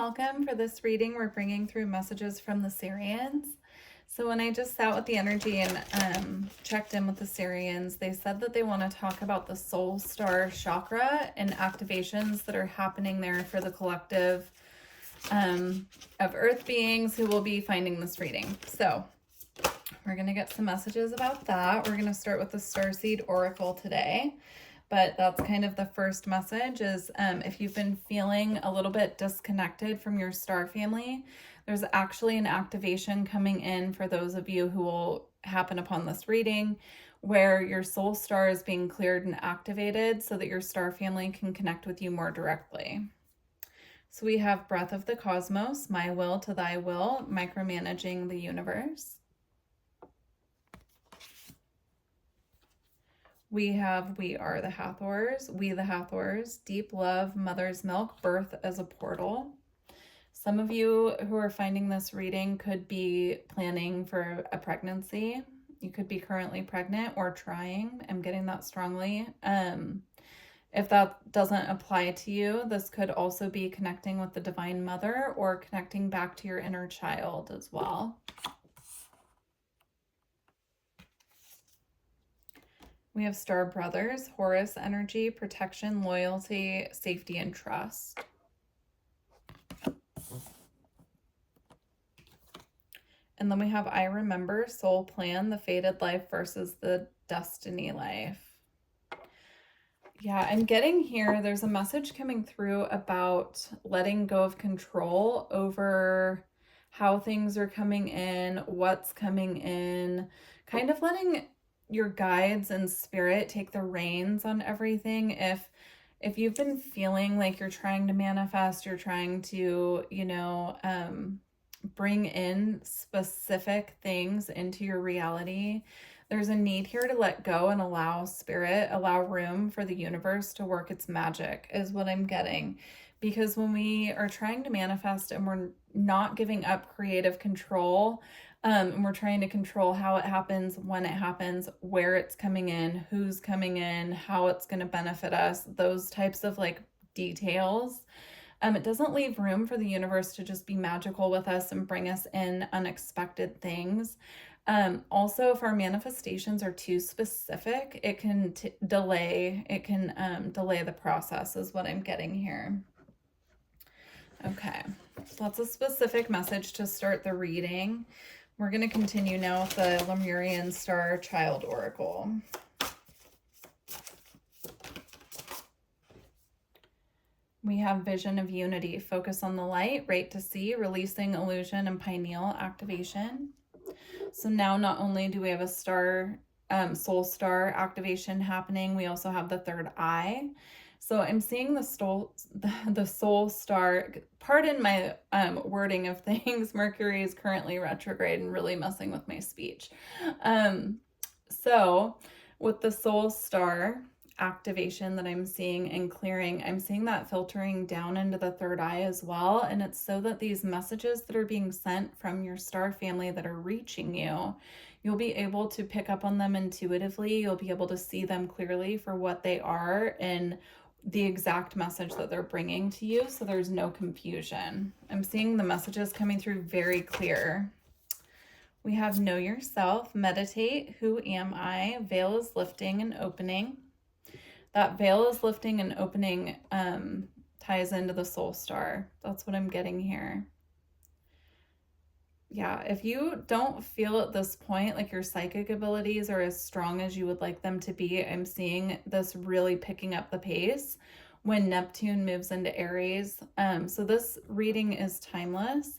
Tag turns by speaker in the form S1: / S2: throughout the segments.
S1: welcome. For this reading, we're bringing through messages from the Sirians. So when I just sat with the energy and checked in with the Sirians, they said that they want to talk about the soul star chakra and activations that are happening there for the collective of earth beings who will be finding this reading. So we're going to get some messages about that. We're going to start with the Starseed Oracle today. But that's kind of the first message is if you've been feeling a little bit disconnected from your star family, there's actually an activation coming in for those of you who will happen upon this reading where your soul star is being cleared and activated so that your star family can connect with you more directly. So we have Breath of the Cosmos, My Will to Thy Will, Micromanaging the Universe. We have We Are the Hathors, We the Hathors, Deep Love, Mother's Milk, Birth as a Portal. Some of you who are finding this reading could be planning for a pregnancy. You could be currently pregnant or trying. I'm getting that strongly. If that doesn't apply to you, this could also be connecting with the Divine Mother or connecting back to your inner child as well. We have Star Brothers, Horus energy, protection, loyalty, safety, and trust. And then we have I Remember, Soul Plan, the fated life versus the destiny life. Yeah, I'm getting here, there's a message coming through about letting go of control over how things are coming in, what's coming in, kind of letting your guides and spirit take the reins on everything. If you've been feeling like you're trying to manifest, you're trying to, bring in specific things into your reality, there's a need here to let go and allow spirit, allow room for the universe to work its magic is what I'm getting. Because when we are trying to manifest and we're not giving up creative control, and we're trying to control how it happens, when it happens, where it's coming in, who's coming in, how it's going to benefit us, those types of details. It doesn't leave room for the universe to just be magical with us and bring us in unexpected things. Also, if our manifestations are too specific, it can delay the process is what I'm getting here. Okay, so that's a specific message to start the reading. We're going to continue now with the Lemurian Star Child Oracle. We have Vision of Unity, Focus on the Light, Right to See, Releasing Illusion, and Pineal Activation. So now not only do we have a star, soul star activation happening, we also have the third eye. So I'm seeing the soul star, pardon my wording of things, Mercury is currently retrograde and really messing with my speech. So with the soul star activation that I'm seeing and clearing, I'm seeing that filtering down into the third eye as well. And it's so that these messages that are being sent from your star family that are reaching you, you'll be able to pick up on them intuitively. You'll be able to see them clearly for what they are and the exact message that they're bringing to you, so there's no confusion. I'm seeing the messages coming through very clear. We have Know Yourself, Meditate, Who Am I? Veil is lifting and opening. That veil is lifting and opening ties into the soul star. That's what I'm getting here. Yeah, if you don't feel at this point like your psychic abilities are as strong as you would like them to be, I'm seeing this really picking up the pace when Neptune moves into Aries. So this reading is timeless,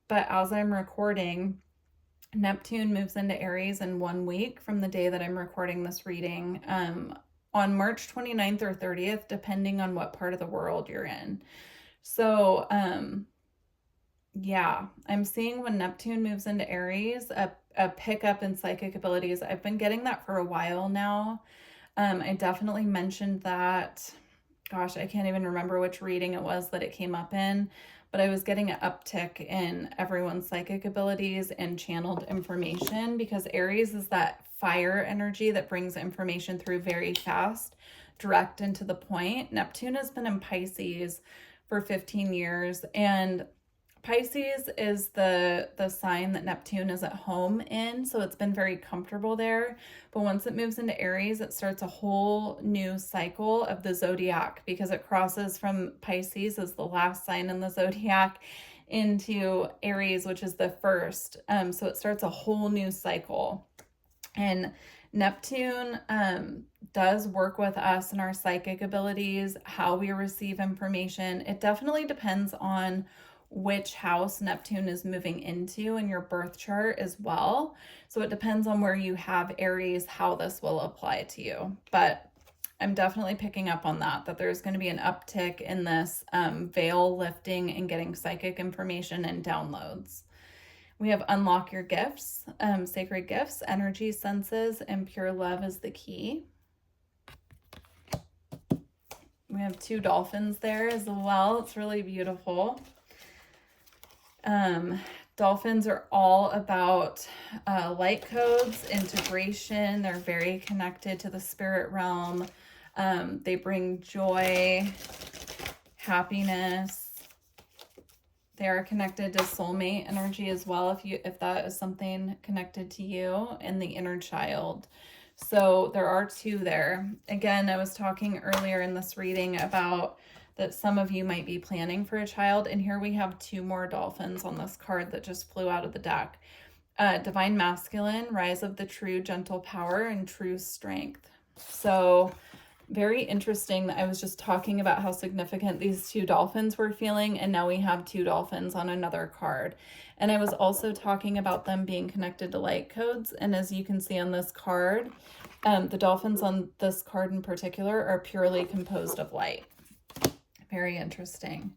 S1: but as I'm recording, Neptune moves into Aries in 1 week from the day that I'm recording this reading, on March 29th or 30th, depending on what part of the world you're in. So, yeah, I'm seeing when Neptune moves into Aries, a pickup in psychic abilities. I've been getting that for a while now. I definitely mentioned that, gosh, I can't even remember which reading it was that it came up in, but I was getting an uptick in everyone's psychic abilities and channeled information because Aries is that fire energy that brings information through very fast, direct and to the point. Neptune has been in Pisces for 15 years. And Pisces is the sign that Neptune is at home in, so it's been very comfortable there. But once it moves into Aries, it starts a whole new cycle of the zodiac, because it crosses from Pisces as the last sign in the zodiac into Aries, which is the first. So it starts a whole new cycle. And Neptune does work with us and our psychic abilities, how we receive information. It definitely depends on which house Neptune is moving into in your birth chart as well. So it depends on where you have Aries, how this will apply to you. But I'm definitely picking up on that there's going to be an uptick in this veil lifting and getting psychic information and downloads. We have unlock your gifts, sacred gifts, energy senses, and pure love is the key. We have 2 dolphins there as well. It's really beautiful. Dolphins are all about light codes, integration. They're very connected to the spirit realm. They bring joy, happiness. They are connected to soulmate energy as well, if that is something connected to you, and the inner child. So there are 2 there. Again, I was talking earlier in this reading about that some of you might be planning for a child, and here we have 2 more dolphins on this card that just flew out of the deck. Divine masculine, rise of the true gentle power and true strength. So very interesting that I was just talking about how significant these 2 dolphins were feeling, and now we have 2 dolphins on another card. And I was also talking about them being connected to light codes, and as you can see on this card, the dolphins on this card in particular are purely composed of light. Very interesting.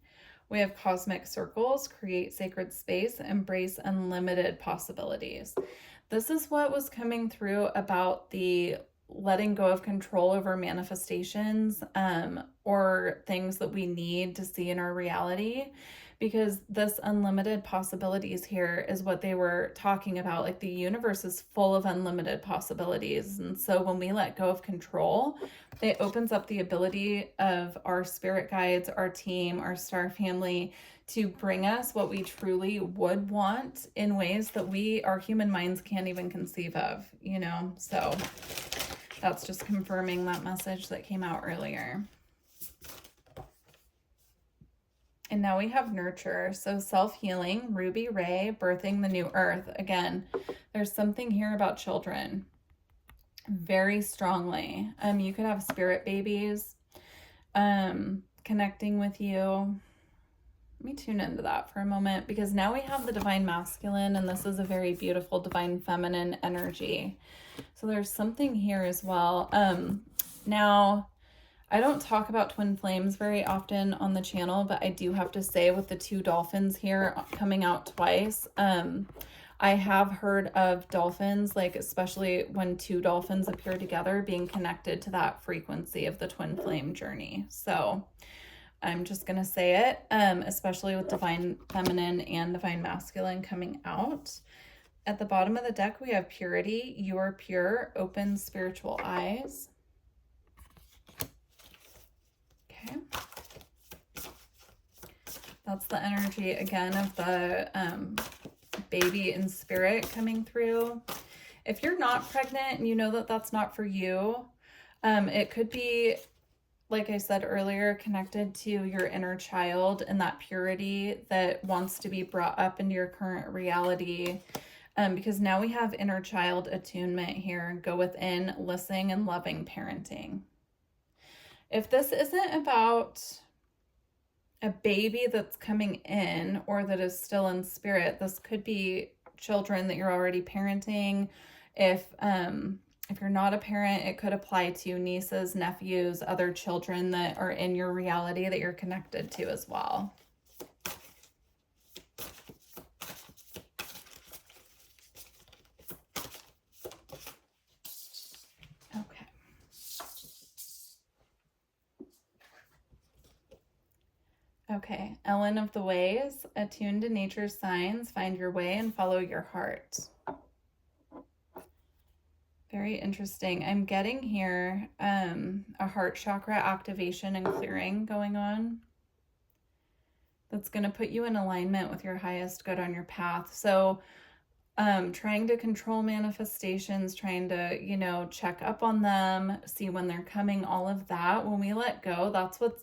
S1: We have cosmic circles, create sacred space, embrace unlimited possibilities. This is what was coming through about the letting go of control over manifestations or things that we need to see in our reality, because this unlimited possibilities here is what they were talking about. Like, the universe is full of unlimited possibilities, and so when we let go of control, it opens up the ability of our spirit guides, our team, our star family to bring us what we truly would want in ways that our human minds can't even conceive of, you know? So that's just confirming that message that came out earlier. And now we have nurture. So self-healing, ruby ray, birthing the new earth. Again, there's something here about children very strongly. You could have spirit babies connecting with you. Let me tune into that for a moment, because now we have the divine masculine, and this is a very beautiful divine feminine energy. So there's something here as well. Now, I don't talk about twin flames very often on the channel, but I do have to say, with the 2 dolphins here coming out twice, I have heard of dolphins, like especially when 2 dolphins appear together, being connected to that frequency of the twin flame journey. So I'm just going to say it, especially with divine feminine and divine masculine coming out. At the bottom of the deck, we have purity. You are pure, open spiritual eyes. Okay. That's the energy, again, of the baby in spirit coming through. If you're not pregnant and you know that that's not for you, it could be, like I said earlier, connected to your inner child and that purity that wants to be brought up into your current reality. Because now we have inner child attunement here, go within, listening, and loving parenting. If this isn't about a baby that's coming in or that is still in spirit, this could be children that you're already parenting. If you're not a parent, it could apply to nieces, nephews, other children that are in your reality that you're connected to as well. Okay. Okay, Ellen of the Ways, attuned to nature's signs, find your way and follow your heart. Very interesting. I'm getting here a heart chakra activation and clearing going on. that's going to put you in alignment with your highest good on your path. So trying to control manifestations, trying to, you know, check up on them, see when they're coming, all of that. When we let go, that's what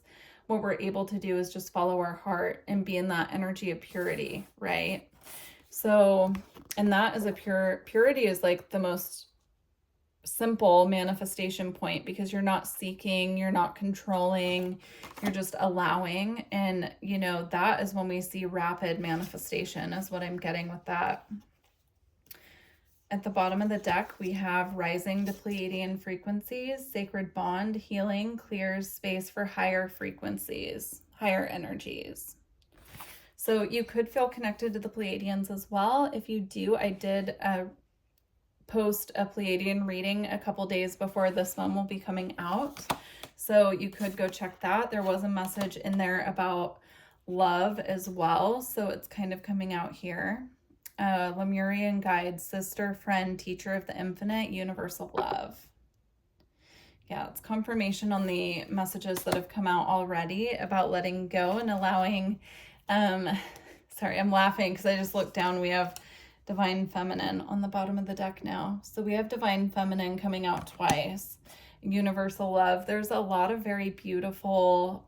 S1: we're able to do, is just follow our heart and be in that energy of purity, right? So, and that is purity is like the most simple manifestation point, because you're not seeking, you're not controlling, you're just allowing. And, you know, that is when we see rapid manifestation, is what I'm getting with that. At the bottom of the deck, we have rising to Pleiadian frequencies, sacred bond, healing, clears space for higher frequencies, higher energies. So you could feel connected to the Pleiadians as well. If you do, I did post a Pleiadian reading a couple days before this one will be coming out. So you could go check that. There was a message in there about love as well. So it's kind of coming out here. Lemurian guide, sister, friend, teacher of the infinite, universal love. Yeah, it's confirmation on the messages that have come out already about letting go and allowing, sorry, I'm laughing because I just looked down. We have Divine Feminine on the bottom of the deck now. So we have Divine Feminine coming out twice. Universal love. There's a lot of very beautiful,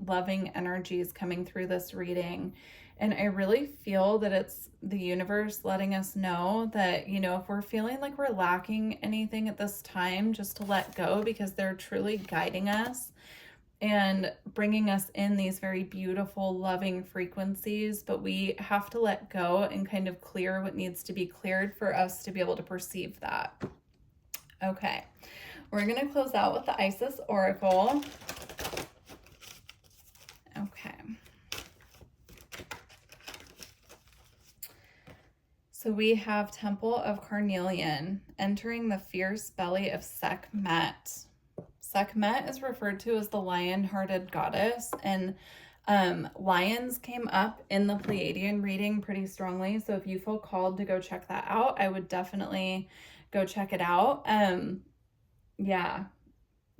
S1: loving energies coming through this reading. And I really feel that it's the universe letting us know that, you know, if we're feeling like we're lacking anything at this time, just to let go, because they're truly guiding us and bringing us in these very beautiful, loving frequencies. But we have to let go and kind of clear what needs to be cleared for us to be able to perceive that. Okay, we're going to close out with the Isis Oracle. Okay. So we have Temple of Carnelian, entering the fierce belly of Sekhmet. Sekhmet is referred to as the lion-hearted goddess, and lions came up in the Pleiadian reading pretty strongly. So if you feel called to go check that out, I would definitely go check it out. Yeah,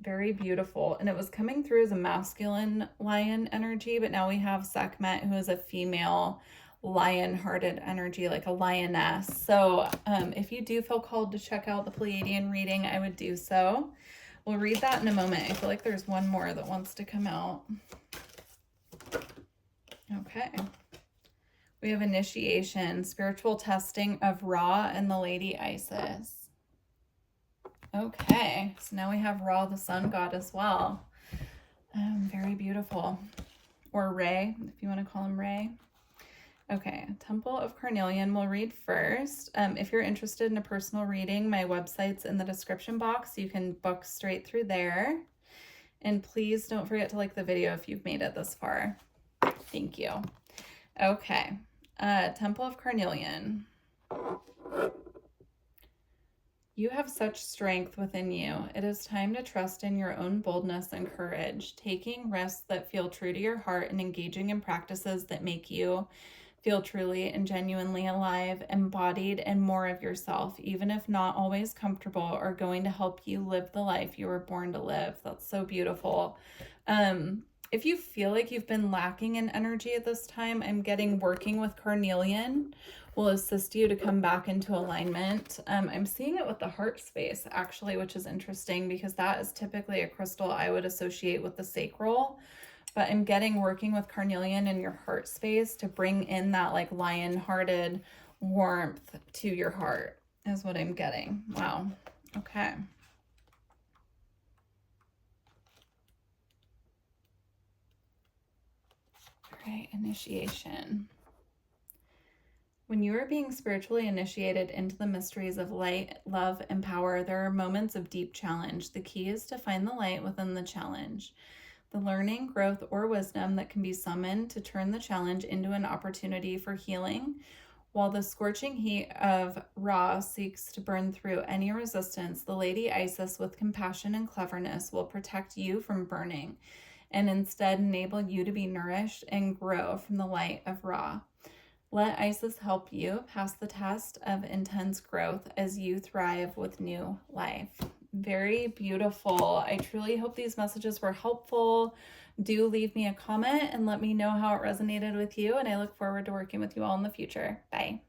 S1: very beautiful. And it was coming through as a masculine lion energy, but now we have Sekhmet, who is a female lion-hearted energy, like a lioness. So if you do feel called to check out the Pleiadian reading, I would do so. We'll read that in a moment. I feel like there's one more that wants to come out. Okay. We have initiation, spiritual testing of Ra and the Lady Isis. Okay, so now we have Ra, the sun god, as well. Very beautiful. Or Ray, if you want to call him Ray. Okay, Temple of Carnelian we'll read first. If you're interested in a personal reading, my website's in the description box. You can book straight through there. And please don't forget to like the video if you've made it this far. Thank you. Okay, Temple of Carnelian. You have such strength within you. It is time to trust in your own boldness and courage, taking risks that feel true to your heart and engaging in practices that make you feel truly and genuinely alive, embodied, and more of yourself, even if not always comfortable, are going to help you live the life you were born to live. That's so beautiful. If you feel like you've been lacking in energy at this time, I'm getting working with Carnelian will assist you to come back into alignment. I'm seeing it with the heart space, actually, which is interesting because that is typically a crystal I would associate with the sacral. But I'm getting working with Carnelian in your heart space to bring in that like lion-hearted warmth to your heart is what I'm getting. Wow. Okay. All right, initiation. When you are being spiritually initiated into the mysteries of light, love, and power, there are moments of deep challenge. The key is to find the light within the challenge. The learning, growth, or wisdom that can be summoned to turn the challenge into an opportunity for healing, while the scorching heat of Ra seeks to burn through any resistance, the Lady Isis, with compassion and cleverness, will protect you from burning and instead enable you to be nourished and grow from the light of Ra. Let Isis help you pass the test of intense growth as you thrive with new life. Very beautiful. I truly hope these messages were helpful. Do leave me a comment and let me know how it resonated with you, and I look forward to working with you all in the future. Bye.